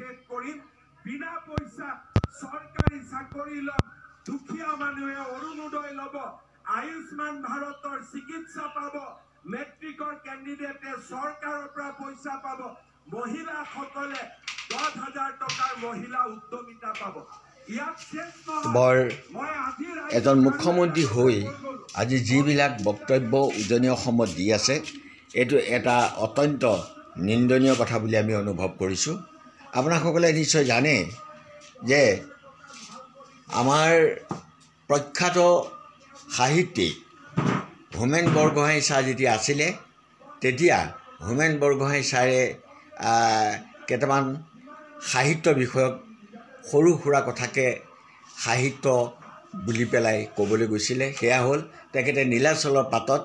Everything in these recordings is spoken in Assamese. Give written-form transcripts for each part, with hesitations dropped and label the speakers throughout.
Speaker 1: শেষ কৰিম বিনা পইচা চৰকাৰী চাকৰি ল'ম দুখীয়া মানুহে অৰুণোদয় ল'ব আয়ুষ্মান ভাৰতৰ চিকিৎসা পাব মেট্ৰিকৰ কেণ্ডিডেটে চৰকাৰৰ পৰা পইচা পাব মহিলাসকলে 10,000 টকাৰ মহিলা উদ্যমিতা পাব
Speaker 2: বৰ এজন মুখ্যমন্ত্ৰী হৈ আজি যিবিলাক বক্তব্য উজনি অসমত দি আছে এইটো এটা অত্যন্ত নিন্দনীয় কথা বুলি আমি অনুভৱ কৰিছোঁ। আপোনাসকলে নিশ্চয় জানে যে আমাৰ প্ৰখ্যাত সাহিত্যিক হোমেন বৰগোহাঁই ছাৰ যেতিয়া আছিলে তেতিয়া হোমেন বৰগোহাঁই ছাৰে কেইটামান সাহিত্য বিষয়ক সৰু সুৰা কথাকে সাহিত্য বুলি পেলাই ক'বলৈ গৈছিলে। সেয়া হ'ল তেখেতে নীলাচলৰ পাতত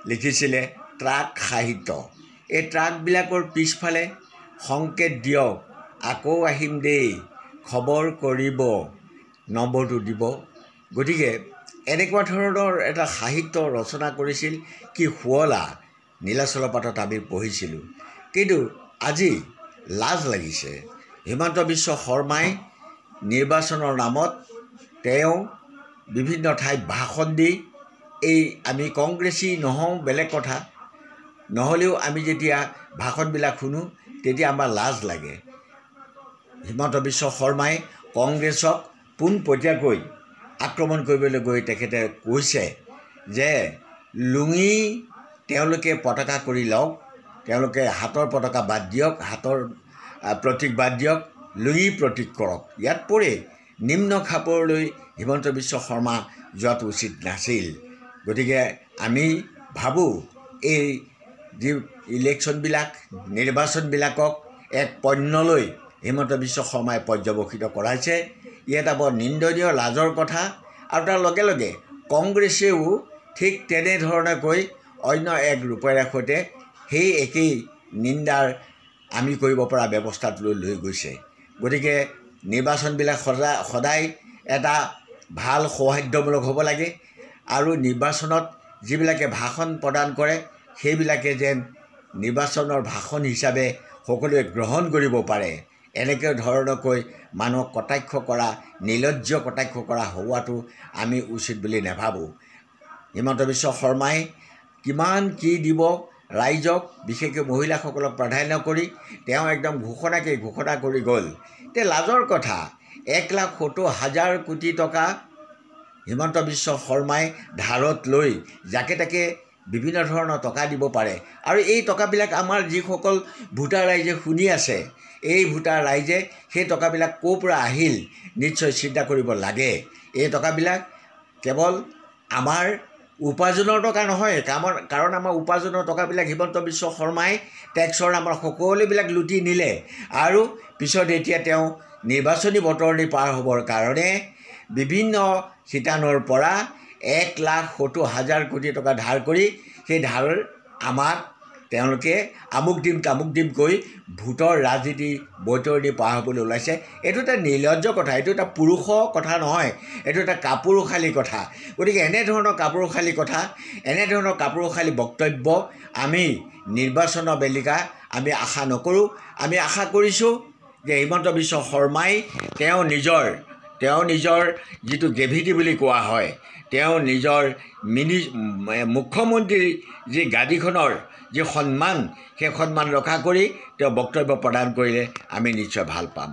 Speaker 2: লিখিছিলে ট্ৰাক সাহিত্য। এই ট্ৰাকবিলাকৰ পিছফালে সংকেত দিয়ক আকৌ আহিম দেই খবৰ কৰিব নম্বৰটো দিব। গতিকে এনেকুৱা ধৰণৰ এটা সাহিত্য ৰচনা কৰিছিল কি শুৱলা নীলাচলৰ পাতত আমি পঢ়িছিলোঁ। কিন্তু আজি লাজ লাগিছে হিমন্ত বিশ্ব শৰ্মাই নিৰ্বাচনৰ নামত তেওঁ বিভিন্ন ঠাইত ভাষণ দি এই আমি কংগ্ৰেছী নহওঁ বেলেগ কথা নহ'লেও আমি যেতিয়া ভাষণবিলাক শুনো তেতিয়া আমাৰ লাজ লাগে। হিমন্ত বিশ্ব শৰ্মাই কংগ্ৰেছক পোনপটীয়াকৈ আক্ৰমণ কৰিবলৈ গৈ তেখেতে কৈছে যে লুঙি তেওঁলোকে পতাকা কৰি লওক তেওঁলোকে হাতৰ পতাকা বাদ দিয়ক হাতৰ প্ৰতীক বাদ দিয়ক লুঙি প্ৰতীক কৰক। ইয়াত পৰে নিম্ন খাপৰলৈ হিমন্ত বিশ্ব শৰ্মা যোৱাটো উচিত নাছিল। গতিকে আমি ভাবোঁ এই যি ইলেকশ্যনবিলাক নিৰ্বাচনবিলাকক এক পণ্যলৈ হিমন্ত বিশ্ব শৰ্মাই পৰ্যবেক্ষিত কৰাইছে। ই এটা বৰ নিন্দনীয় লাজৰ কথা। আৰু তাৰ লগে লগে কংগ্ৰেছেও ঠিক তেনেধৰণেকৈ অন্য এক ৰূপেৰে সৈতে সেই একেই নিন্দাৰ আমি কৰিব পৰা ব্যৱস্থাটোলৈ লৈ গৈছে। গতিকে নিৰ্বাচনবিলাক সদায় এটা ভাল সৌহাৰ্দ্যমূলক হ'ব লাগে আৰু নিৰ্বাচনত যিবিলাকে ভাষণ প্ৰদান কৰে সেইবিলাকে যেন নিৰ্বাচনৰ ভাষণ হিচাপে সকলোৱে গ্ৰহণ কৰিব পাৰে এনেকৈ ধৰণকৈ মানুহক কটাক্ষ কৰা নিৰ্লজ্জ কটাক্ষ কৰা হোৱাটো আমি উচিত বুলি নাভাবোঁ। হিমন্ত বিশ্ব শৰ্মাই কিমান কি দিব ৰাইজক বিশেষকৈ মহিলাসকলক প্ৰাধান্য কৰি তেওঁ একদম ঘোষণা কৰি গ'ল। এতিয়া লাজৰ কথা 1,70,000 কোটি টকা হিমন্ত বিশ্ব শৰ্মাই ধাৰত লৈ যাকে তাকে বিভিন্ন ধৰণৰ টকা দিব পাৰে আৰু এই টকাবিলাক আমাৰ যিসকল ভোটাৰ ৰাইজে শুনি আছে এই ভোটাৰ ৰাইজে সেই টকাবিলাক ক'ৰ পৰা আহিল নিশ্চয় চিন্তা কৰিব লাগে। এই টকাবিলাক কেৱল আমাৰ উপাৰ্জনৰ টকা নহয় কাৰণ আমাৰ উপাৰ্জনৰ টকাবিলাক হিমন্ত বিশ্ব শৰ্মাই টেক্সৰ আমাৰ সকলোবিলাক লুটি নিলে আৰু পিছত এতিয়া তেওঁ নিৰ্বাচনী বতৰণি পাৰ হ'বৰ কাৰণে বিভিন্ন শিতানৰ পৰা 1,70,000 কোটি টকা ধাৰ কৰি সেই ধাৰ আমাক তেওঁলোকে আমুক দিম তামুক দিম কৈ ভোটৰ ৰাজনীতি বৈতৰণি পাৰ হ'বলৈ ওলাইছে। এইটো এটা নিৰ্লজ্জ কথা এইটো এটা পুৰুষৰ কথা নহয় এইটো এটা কাপুৰুষালী কথা। গতিকে এনেধৰণৰ কাপুৰুষালী কথা এনেধৰণৰ কাপুৰুষালী বক্তব্য আমি নিৰ্বাচনৰ বেলিকা আমি আশা নকৰোঁ। আমি আশা কৰিছোঁ যে হিমন্ত বিশ্ব শৰ্মাই তেওঁ নিজৰ যিটো গ্ৰেভিটি বুলি কোৱা হয় তেওঁ নিজৰ মুখ্যমন্ত্ৰীৰ যি গাদীখনৰ যি সন্মান সেই সন্মান ৰক্ষা কৰি তেওঁ বক্তব্য প্ৰদান কৰিলে আমি নিশ্চয় ভাল পাম।